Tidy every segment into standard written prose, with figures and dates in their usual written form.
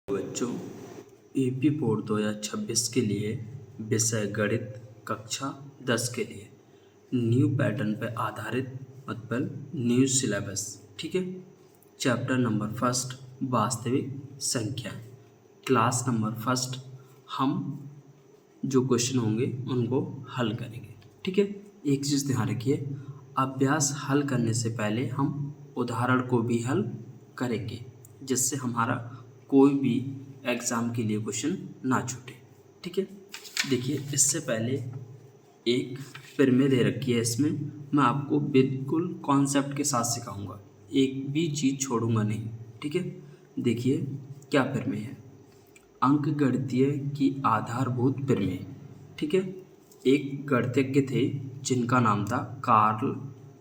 बच्चों, UP board 2026 के लिए विषय गणित कक्षा 10 के लिए न्यू पैटर्न पर आधारित मतलब न्यू सिलेबस। ठीक है। चैप्टर नंबर फर्स्ट वास्तविक संख्या, क्लास नंबर फर्स्ट। हम जो क्वेश्चन होंगे उनको हल करेंगे। ठीक है। एक चीज़ ध्यान रखिए, अभ्यास हल करने से पहले हम उदाहरण को भी हल करेंगे, जिससे हमारा कोई भी एग्ज़ाम के लिए क्वेश्चन ना छूटे। ठीक है। देखिए, इससे पहले एक प्रमेय दे रखी है, इसमें मैं आपको बिल्कुल कॉन्सेप्ट के साथ सिखाऊंगा, एक भी चीज़ छोड़ूंगा नहीं। ठीक है। देखिए क्या प्रमेय है, अंकगणितीय की आधारभूत प्रमेय। ठीक है। एक गणितज्ञ थे जिनका नाम था कार्ल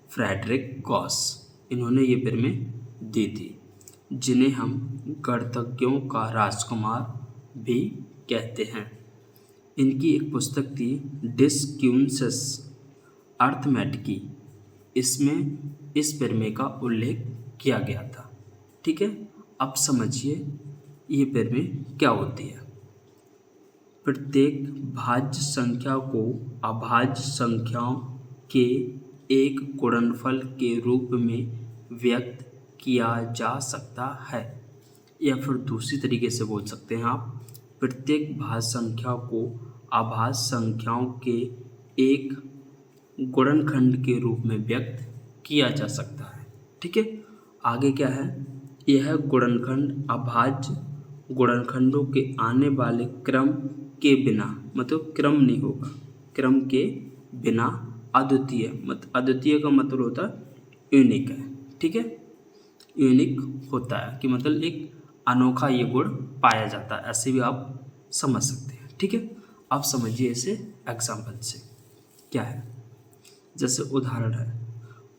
फ्रेडरिक गॉस। इन्होंने ये प्रमेय दी थी, जिन्हें हम गणितज्ञों का राजकुमार भी कहते हैं। इनकी एक पुस्तक थी डिस्क्यूंसेस अर्थमेटिकी, इसमें इस प्रमेय का उल्लेख किया गया था। ठीक है। अब समझिए ये प्रमेय क्या होती है। प्रत्येक भाज्य संख्या को अभाज्य संख्याओं के एक गुणनफल के रूप में व्यक्त किया जा सकता है, या फिर दूसरी तरीके से बोल सकते हैं आप, प्रत्येक भाज्य संख्या को अभाज्य संख्याओं के एक गुणनखंड के रूप में व्यक्त किया जा सकता है। ठीक है। आगे क्या है, यह गुणनखंड अभाज्य गुणनखंडों के आने वाले क्रम के बिना, मतलब क्रम नहीं होगा, क्रम के बिना अद्वितीय, अद्वितीय का मतलब होता है यूनिक है। ठीक है। यूनिक होता है कि मतलब एक अनोखा ये गुण पाया जाता है, ऐसे भी आप समझ सकते हैं। ठीक है। अब समझिए इसे एग्जाम्पल से क्या है, जैसे उदाहरण है,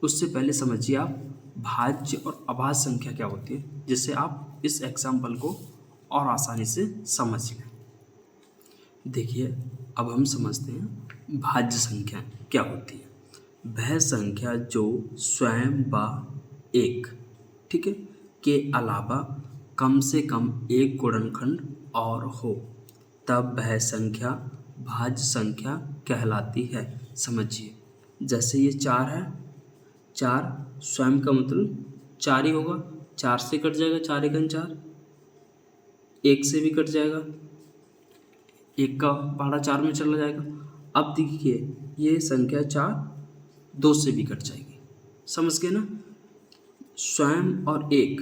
उससे पहले समझिए आप भाज्य और अभाज्य संख्या क्या होती है, जिससे आप इस एग्जाम्पल को और आसानी से समझ लें। देखिए, अब हम समझते हैं भाज्य संख्या क्या होती है। वह संख्या जो स्वयं व एक, ठीक है, के अलावा कम से कम एक गुणनखंड और हो, तब वह संख्या भाज्य संख्या कहलाती है। समझिए, जैसे ये 4 है, 4 स्वयं का मतलब 4 ही होगा, 4 से कट जाएगा, 4 एकम 4, 1 से भी कट जाएगा, 1 का पहाड़ा 4 में चला जाएगा। अब देखिए ये संख्या 4 2 से भी कट जाएगी। समझ गए ना। स्वयं और एक,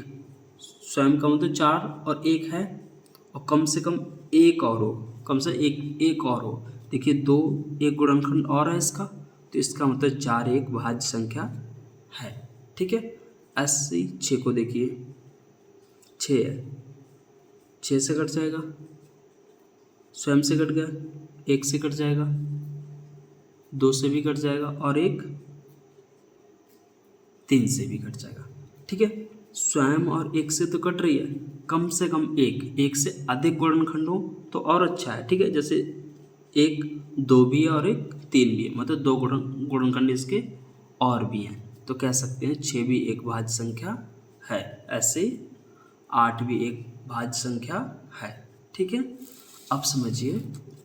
स्वयं का मतलब 4 और 1 है, और कम से कम एक और हो, कम से एक और हो। देखिए 2 एक गुणनखंड और है इसका, तो इसका मतलब 4 एक भाज्य संख्या है। ठीक है। ऐसे ही 6 को देखिए, 6 है, 6 से कट जाएगा, स्वयं से कट गया, 1 से कट जाएगा, 2 से भी कट जाएगा, और 1 3 से भी कट जाएगा। ठीक है। स्वयं और 1 से तो कट रही है, कम से कम 1 से अधिक गुणनखंड हो तो और अच्छा है। ठीक है। जैसे 1 2 भी है और 1 3 भी है, मतलब 2 गुणनखंड इसके और भी हैं, तो कह सकते हैं 6 भी एक भाज्य संख्या है। ऐसे 8 भी एक भाज्य संख्या है। ठीक है। अब समझिए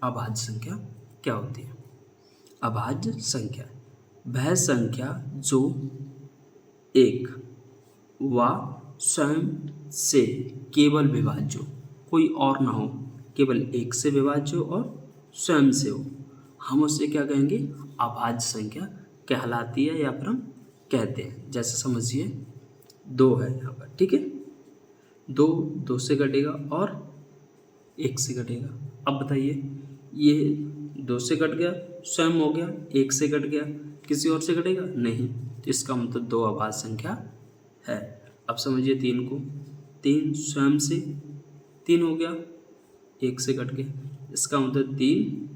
अभाज्य संख्या क्या होती है। अभाज्य संख्या वह संख्या जो एक व स्वयं से केवल विभाज्य हो, कोई और ना हो, केवल 1 से विभाज्य हो और स्वयं से हो, हम उसे क्या कहेंगे, अभाज्य संख्या कहलाती है, या फिर हम कहते हैं। जैसे समझिए 2 है यहाँ पर। ठीक है। 2 से कटेगा और 1 से कटेगा। अब बताइए, ये 2 से कट गया, स्वयं हो गया, 1 से कट गया, किसी और से कटेगा नहीं, तो इसका मतलब 2 अभाज्य संख्या है। अब समझिए 3 को, 3 स्वयं से 3 हो गया, 1 से कट गया, इसका मतलब 3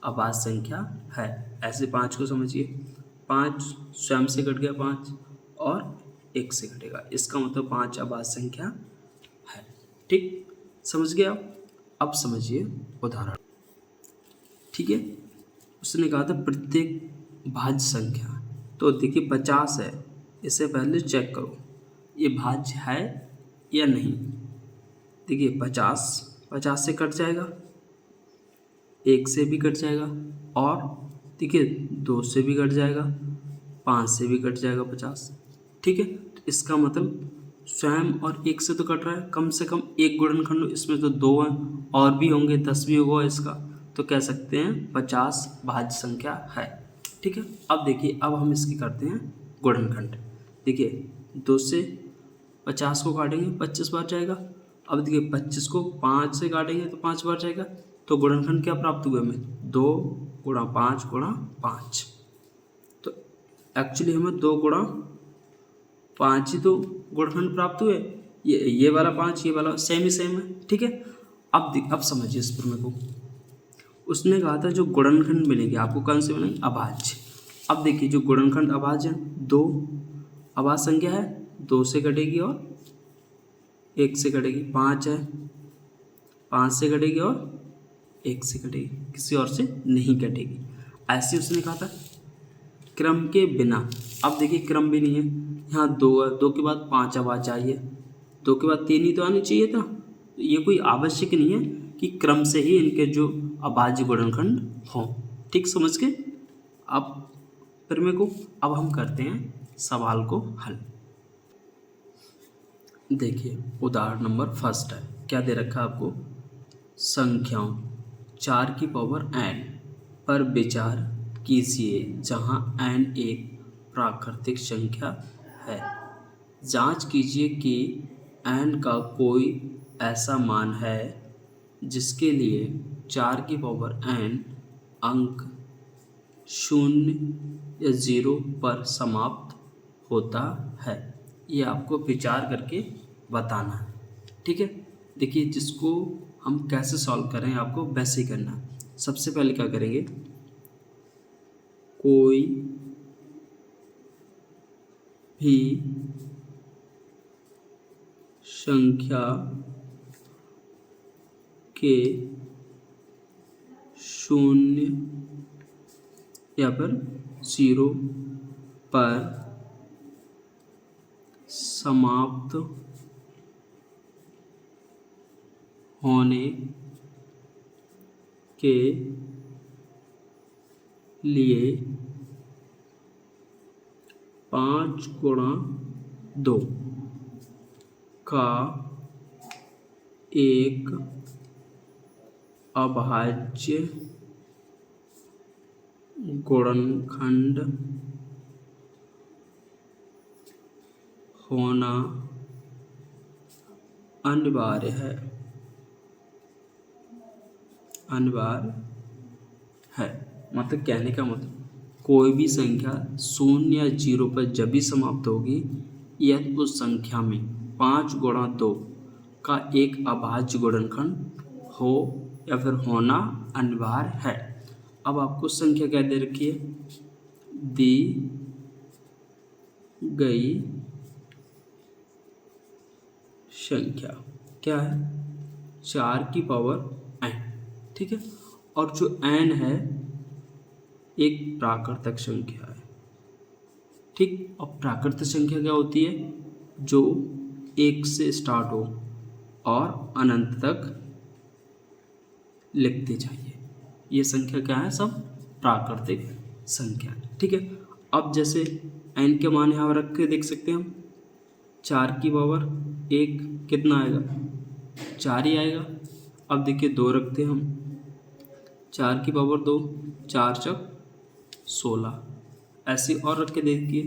अभाज्य संख्या है। ऐसे 5 को समझिए, 5 स्वयं से कट गया 5, और 1 से कटेगा, इसका मतलब 5 अभाज्य संख्या है। ठीक, समझ गए आप। अब समझिए उदाहरण। ठीक है। उसने कहा था प्रत्येक भाज्य संख्या, तो देखिए 50 है, इससे पहले चेक करो ये भाज्य है या नहीं। देखिए 50 से कट जाएगा, 1 से भी कट जाएगा, और देखिए 2 से भी कट जाएगा, 5 से भी कट जाएगा 50। ठीक है, तो इसका मतलब स्वयं और 1 से तो कट रहा है, कम से कम एक गुणनखंड, इसमें तो 2 हैं, और भी होंगे, 10 भी होगा इसका, तो कह सकते हैं 50 भाज्य संख्या है। ठीक है, अब देखिए, अब हम इसकी करते हैं गुणनखंड। देखिए 2 से 50 को काटेंगे 25 बार जाएगा। अब देखिए 25 को 5 से काटेंगे तो 5 बार जाएगा। तो गुणनखंड क्या प्राप्त हुए हमें? 2 गुणा 5 गुणा 5। तो एक्चुअली हमें 2 गुणा 5 ही तो गुणनखंड प्राप्त हुए। ये वाला 5, ये वाला सेम ही सेम है। ठीक है, अब समझिए इस पर मेरे को। उसने कहा था जो गुणनखंड मिलेंगे आपको कौन से मिलेंगे? अभाज्य। अब देखिए जो गुणनखंड अभाज्य है, 2 अभाज्य संख्या है, 2 से कटेगी और 1 से कटेगी। 5 है, 5 से कटेगी और 1 से कटेगी, किसी और से नहीं कटेगी। ऐसे उसने कहा था क्रम के बिना। अब देखिए क्रम भी नहीं है, यहाँ 2 है, 2 के बाद 5 आवाज चाहिए, 2 के बाद 3 ही तो आनी चाहिए था। ये कोई आवश्यक नहीं है कि क्रम से ही इनके जो अभाज्य गुणनखंड हों। ठीक समझ के? अब फिर मेरे को अब हम करते हैं सवाल को हल। देखिए उदाहरण नंबर फर्स्ट है, क्या दे रखा है आपको? संख्याओं 4 की पावर n पर विचार कीजिए जहां n एक प्राकृतिक संख्या है। जांच कीजिए कि n का कोई ऐसा मान है जिसके लिए 4 की पावर n अंक 0 या 0 पर समाप्त होता है। ये आपको विचार करके बताना है। ठीक है, देखिए जिसको हम कैसे सॉल्व करें आपको वैसे ही करना है। सबसे पहले क्या करेंगे? कोई भी संख्या के 0 या फिर 0 पर समाप्त होने के लिए 5 गुणा 2 का एक अभाज्य गुणनखंड होना अनिवार्य है। अनिवार्य है मतलब कहने का मतलब कोई भी संख्या 0 या 0 पर जब भी समाप्त होगी यदि उस संख्या में 5 गुणा 2 का एक अभाज्य गुणनखंड हो या फिर होना अनिवार्य है। अब आपको संख्या क्या दे रखी है? दी गई संख्या क्या है? 4 की पावर n। ठीक है, और जो n है एक प्राकृतिक संख्या है। ठीक, और प्राकृतिक संख्या क्या होती है? जो 1 से स्टार्ट हो और अनंत तक लिखते जाइए। ये संख्या क्या है? सब प्राकृतिक संख्या। ठीक है, अब जैसे n के मान यहाँ रख के देख सकते हैं हम। 4 की पावर 1 कितना आएगा? 4 ही आएगा। अब देखिए 2 रखते हैं हम, 4 की पावर 2, 4 चक 16। ऐसे और रख के देखिए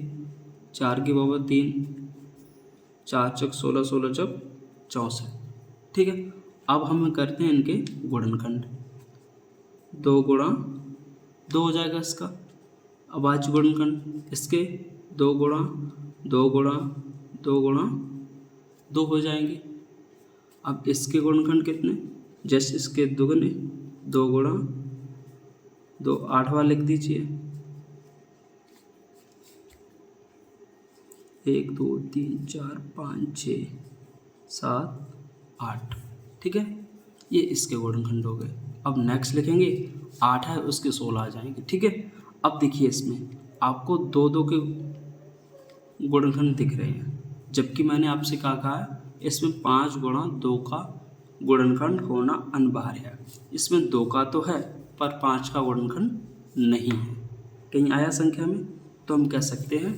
4 की पावर 3, 4 चक 16, 16 चक 64। ठीक है, अब हम करते हैं इनके गुणनखंड। 2 गुणा 2 हो जाएगा इसका अभाज्य गुणनखंड, इसके 2 गुणा 2 गुणा 2 गुणा 2 हो जाएंगे। अब इसके गुणनखंड कितने? जैसे इसके दुगने 2 गुणा 2, 8वां लिख दीजिए। 1 2 3 4 5 6 7 8। ठीक है, ये इसके गुणनखंड हो गए। अब नेक्स्ट लिखेंगे 8 है उसके 16 आ जाएंगे। ठीक है, अब देखिए इसमें आपको 2 2 के गुणनखंड दिख रहे हैं, जबकि मैंने आपसे कहा है इसमें 5 गुणा 2 का गुणनखंड होना अनिवार्य है। इसमें 2 का तो है पर 5 का गुणनखंड नहीं है। कहीं आया संख्या में, तो हम कह सकते हैं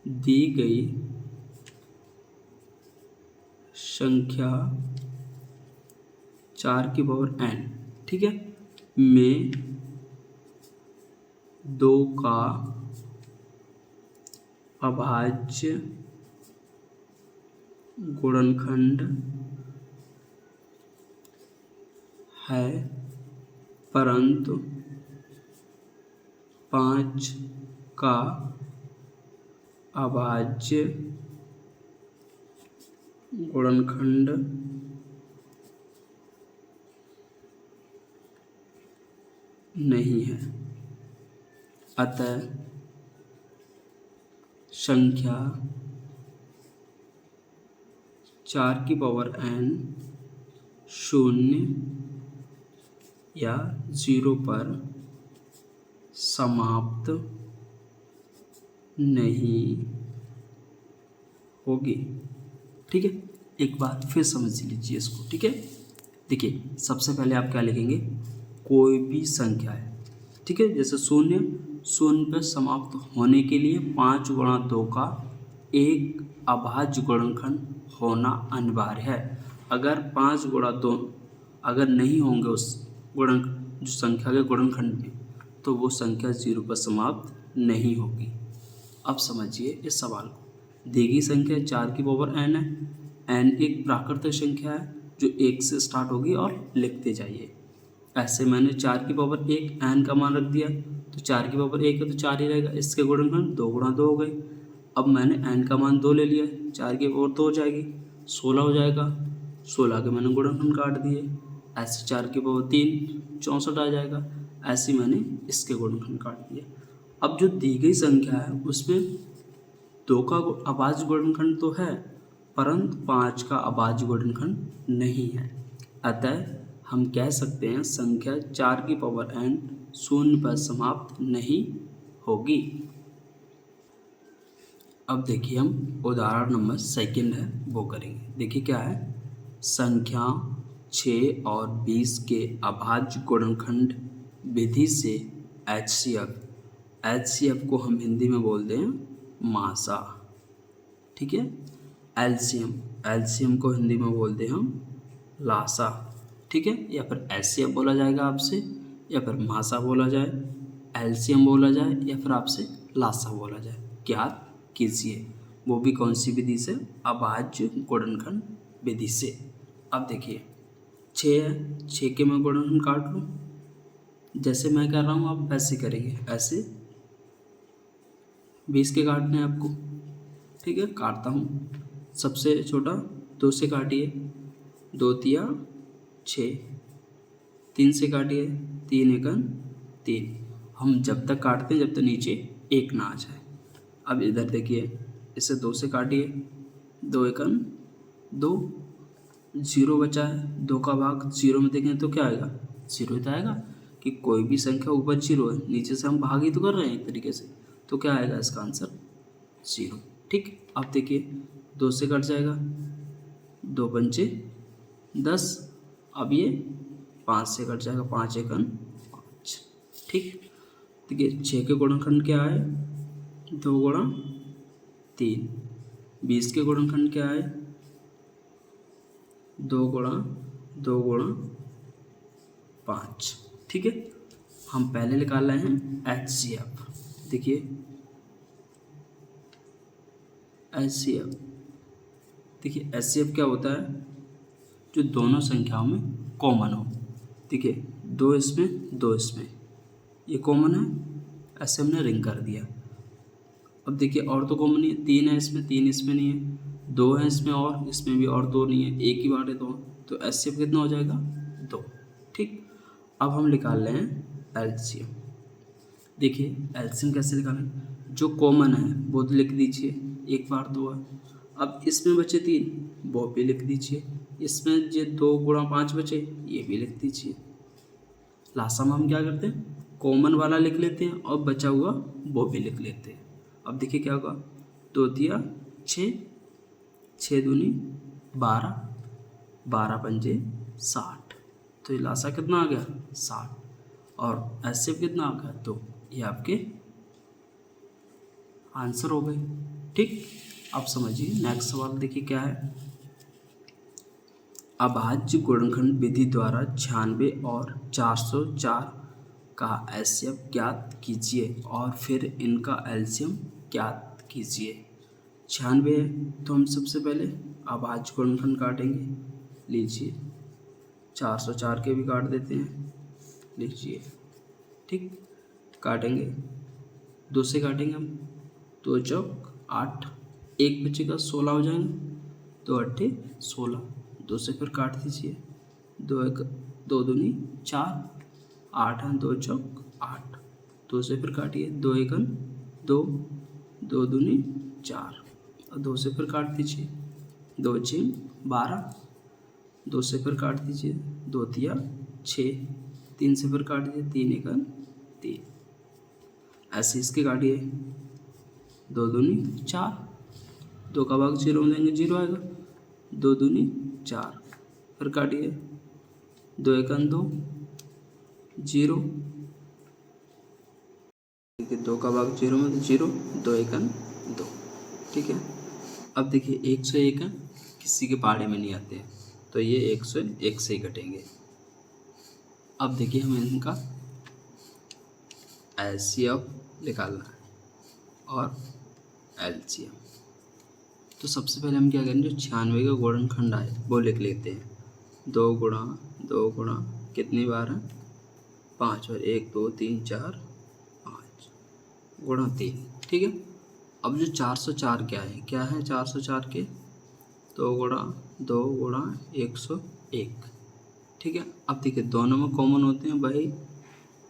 दी गई संख्या 4 की पावर n, ठीक है, में 2 का अभाज्य गुणनखंड है परंतु 5 का अभाज्य गुणनखंड नहीं है। अतः संख्या 4 की पावर n 0 या 0 पर समाप्त नहीं होगी। ठीक है, एक बार फिर समझ लीजिए इसको। ठीक है, देखिए सबसे पहले आप क्या लिखेंगे, कोई भी संख्या है, ठीक है, जैसे 0 पर समाप्त होने के लिए 5 गुणा 2 का एक अभाज्य गुणनखंड होना अनिवार्य है। अगर 5 गुणा 2 अगर नहीं होंगे उस जो संख्या के गुणनखंड में, तो वो संख्या 0 पर समाप्त नहीं होगी। अब समझिए इस सवाल को। दी गई संख्या 4 की पावर n है। n एक प्राकृतिक संख्या है जो 1 से स्टार्ट होगी और लिखते जाइए। ऐसे मैंने 4 की पावर 1 n का मान रख दिया, तो 4 की पावर 1 है तो 4 ही रहेगा। इसके गुणनखंड 2 गुणा 2 हो गए। अब मैंने n का मान 2 ले लिया, 4 की पावर 2 हो जाएगी, 16 हो जाएगा। 16 के मैंने गुणनखंड काट दिए। ऐसे 4 की पावर 3 64 आ जाएगा। ऐसे मैंने इसके गुणनखंड काट दिए। अब जो दी गई संख्या है उसमें 2 का अभाज्य गुणनखंड तो है परंतु 5 का अभाज्य गुणनखंड नहीं है। अतः हम कह सकते हैं संख्या 4 की पावर n 0 पर समाप्त नहीं होगी। अब देखिए हम उदाहरण नंबर 2 है वो करेंगे। देखिए क्या है, संख्या 6 और 20 के अभाज्य गुणनखंड विधि से HCF को हम हिंदी में बोलते हैं मासा। ठीक है, एलसीएम को हिंदी में बोलते हैं हम लासा। ठीक है, या फिर HCF बोला जाएगा आपसे, या फिर मासा बोला जाए, एलसीएम बोला जाए, या फिर आपसे लासा बोला जाए। ज्ञात कीजिए, वो भी कौन सी विधि से, अभाज्य गुणनखंड विधि से। अब देखिए 6 है, 6 के मैं गुणनखंड काट लूँ, जैसे मैं कर रहा हूँ आप वैसे करेंगे। ऐसे 20 के काटने हैं आपको। ठीक है, काटता हूँ। सबसे छोटा 2 से काटिए, 2 तिया 6, 3 से काटिए, 3 एकन 3। हम जब तक काटते हैं जब तक नीचे 1 ना आ जाए। अब इधर देखिए, इसे 2 से काटिए, 2 एकन 2, 0 बचा है। 2 का भाग 0 में देखें तो क्या आएगा, 0 ही तो आएगा, कि कोई भी संख्या ऊपर 0 है, नीचे से हम भाग ही तो कर रहे हैं एक तरीके से, तो क्या आएगा इसका आंसर 0। ठीक, अब देखिए 2 से कट जाएगा, 2 पंचे 10। अब ये 5 से कट जाएगा, 5 एकन 5। ठीक, देखिए 6 के गुणनखंड क्या है, 2 गुणा 3। 20 के गुणनखंड क्या है, 2 गुणा 5। ठीक है, हम पहले निकाल रहे हैं HCF। देखिए HCF, देखिए HCF क्या होता है, जो दोनों संख्याओं में कॉमन हो। देखिए 2 इसमें 2 इसमें, ये कॉमन है, ऐसे हमने रिंग कर दिया। अब देखिए और तो कॉमन नहीं है, 3 है इसमें, 3 इसमें नहीं है, 2 है इसमें और इसमें भी और 2 नहीं है, एक ही बार है 2, तो HCF कितना हो जाएगा 2। ठीक, अब हम निकाल रहे हैं LCM। देखिए LCM कैसे निकालें, जो कॉमन है वो तो लिख दीजिए, एक बार 2 है। अब इसमें बचे 3, वो भी लिख दीजिए। इसमें जो 2 गुणा 5 बचे, ये भी लिख दीजिए। लास्ट में हम क्या करते हैं, कॉमन वाला लिख लेते हैं और बचा हुआ वो भी लिख लेते हैं। अब देखिए क्या होगा, 2 तिया 6, 6 दूनी 12, 12 पंजे 60, तो ये लासा कितना आ गया 60, और एचसीएफ कितना आ गया 2। ये आपके आंसर हो गए। ठीक, अब समझिए नेक्स्ट सवाल देखिए क्या है। अभाज्य गुणनखंड विधि द्वारा 96 और 404 का एचसीएफ ज्ञात कीजिए और फिर इनका एलसीएम ज्ञात कीजिए। 96 है तो हम सबसे पहले अभाज्य गुणनखंड काटेंगे, लीजिए 404 के भी काट देते हैं, लीजिए। ठीक, काटेंगे, 2 से काटेंगे हम, 2 चौक 8, एक बच्चे का 16 हो जाएंगे, 2 अट्ठे 16, 2 से फिर काट दीजिए, 2 एक 2 दूनी 4, 8 है 2 चौक 8, 2 से फिर काटिए, 2 एकन 2, 2 दूनी 4, और 2 से फिर काट दीजिए, 2 छः 12, 2 से फिर काट दीजिए, 2 तिया 6, 3 से फिर काट दीजिए, 3 एकन 3, ऐसे इसके काटिए, 2 दूनी 4, 2 का भाग 0 में देंगे 0 आएगा, 2 दूनी 4, फिर काटिए, 2 एकन 2 0, देखिए 2 का भाग 0 में 0, 2 एकन 2। ठीक है, अब देखिए 101 है, किसी के पहाड़े में नहीं आते हैं, तो ये 101 से ही घटेंगे। अब देखिए हमें इनका एचसीएफ निकालना है और एलसीएम। तो सबसे पहले हम क्या करेंगे, जो 96 का गुणनखंड आए वो लिख लेते हैं। 2 गुणा 2 गुणा कितनी बार है 5, और 1 2 3 4 5 गुणा 3। ठीक है, अब जो 404 क्या है 404 के 2 गुणा 101। ठीक है, अब देखिए दोनों में कॉमन होते हैं भाई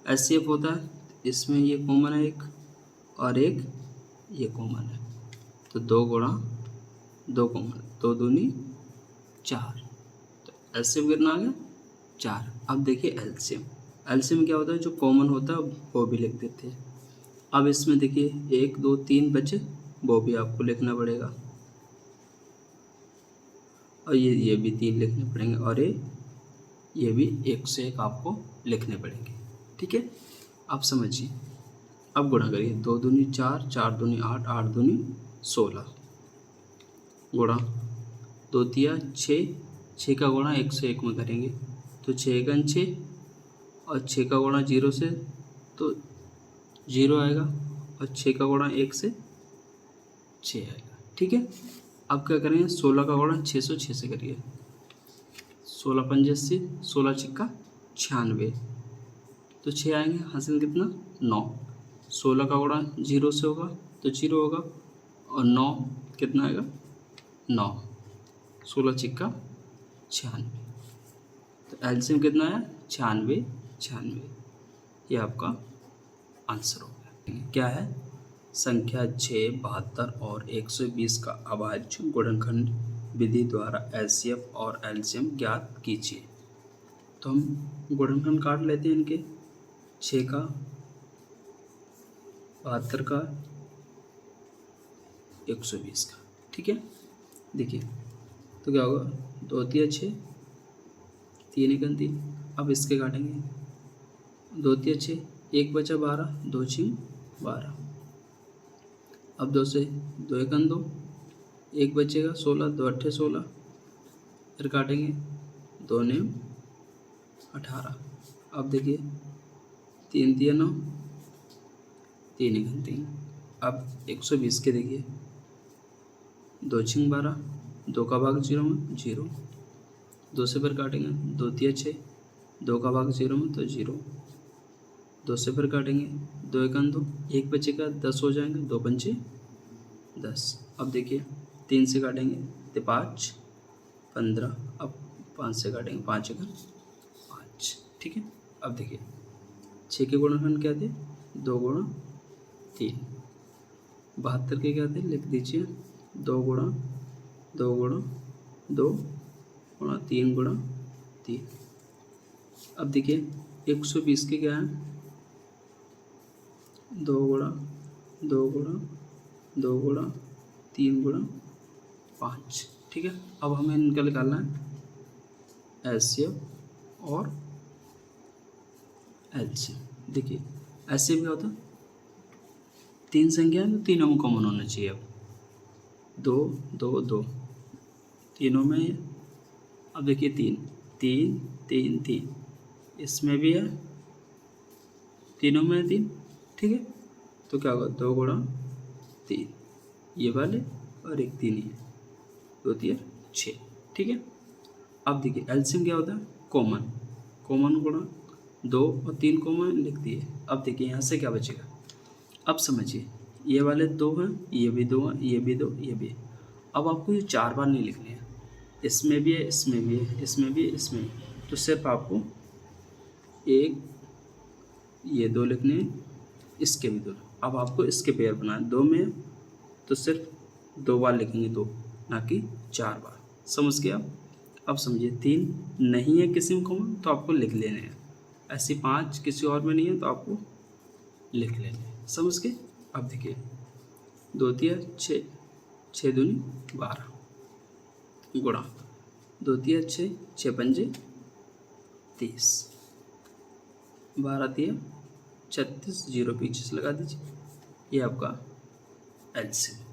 एचसीएफ होता है, इसमें ये कॉमन है एक, और एक ये कॉमन है, तो 2 गुणा 2 कॉमन, 2 दूनी 4, तो एलसीएम कितना आ गया 4। अब देखिए एलसीएम क्या होता है, जो कॉमन होता है वो भी लिख देते हैं। अब इसमें देखिए 1 2 3 बचे, वो भी आपको लिखना पड़ेगा, और ये भी 3 लिखने पड़ेंगे, और ये भी 101 आपको लिखने पड़ेंगे। ठीक है, अब समझिए, अब गुणा करिए, 2 दूनी 4, 4 दूनी 8, 8 दूनी 16, गुणा 2 तिया 6, 6 का गुणा 101 में करेंगे तो 6 एकन 6, और 6 का गुणा 0 से तो 0 आएगा, और 6 का गुणा 1 से 6 आएगा। ठीक है, अब क्या करेंगे, 16 का गुणा 606 से करिए, 16 पंजे 80, 16 छिक्का 96, तो 6 आएंगे, हासिल कितना 9, 16 का गुणा 0 से होगा तो 0 होगा, और 9 कितना आएगा 9, 16 छिक्का 96, तो एलसीएम कितना है 96 96, ये आपका आंसर हो गया। क्या है, संख्या 6, 72 और 120 का अभाज्य गुणनखंड विधि द्वारा एचसीएफ और एलसीएम ज्ञात कीजिए। तो हम गुणनखंड काट लेते हैं इनके, 6 का 72 का 120 का। ठीक है, देखिए तो क्या होगा, 2 तिया 6, 3 एकन 3, अब इसके काटेंगे, 2 तिया 6, 1 बचा 12, 2 छिंग 12, अब 2 से 2 एकन 2, 1 बचेगा 16, 2 अट्ठे 16, फिर काटेंगे, 2 नेम 18, अब देखिए 3 तिया 9, 3 एकन 3, अब 120 के देखिए, 2 छिंग 12, 2 का भाग 0 में 0, 2 से फिर काटेंगे, 2 तिया 6, 2 का भाग 0 में तो 0, 2 से फिर काटेंगे, 2 एकन 2, 1 बचेगा 10 हो जाएंगे, 2 पंचे 10, अब देखिए 3 से काटेंगे तो 5 15, अब 5 से काटेंगे, 5 एकन 5। ठीक है, अब देखिए 6 के गुणनखंड क्या थे, 2 गुणा 3, 72 के क्या थे, लिख दीजिए 2 गुणा 2 गुणा 2 गुणा 3 गुणा 3। अब देखिए 120 के क्या है, 2 गुणा 2 गुणा 2 गुणा 3 गुणा 5। ठीक है। अब हमें इनका निकालना है एलसीएम और एलसीएम। देखिए एलसीएम क्या होता है, 3 संख्या है तो तीनों में कॉमन होना चाहिए। अब 2 2 2 तीनों में है। अब देखिए 3 3 3 3, इसमें भी है, तीनों में है 3, ठीक है। तो क्या होगा, 2 गुणा 3, ये वाले और एक 3 ही है, 2 3 6, ठीक है। अब देखिए एलसीएम क्या होता है, कॉमन, कॉमन गुणा 2 और 3 कॉमन लिख दिए। अब देखिए यहाँ से क्या बचेगा, अब समझिए ये वाले 2 हैं, ये भी 2 हैं, ये भी 2, ये भी है। अब आपको ये 4 बार नहीं लिखने हैं, इसमें भी है, इसमें भी है, इसमें भी है, इसमें भी। तो सिर्फ आपको एक, ये 2 लिखने हैं, इसके भी 2। अब आपको इसके पेयर बनाए, 2 में है तो सिर्फ 2 बार लिखेंगे, 2 ना कि 4 बार। समझ गए आप। अब समझिए 3 नहीं है किसी में कॉमन तो आपको लिख लेने हैं, ऐसे 5 किसी और में नहीं है तो आपको लिख लेने हैं। समझ गए। अब देखिए 2 3 6, 6 दूनी 12 गुणा 2 3 6, 6 पंजे 30, 12 3 36, 0 पीछे से लगा दीजिए। ये आपका एलसीएम।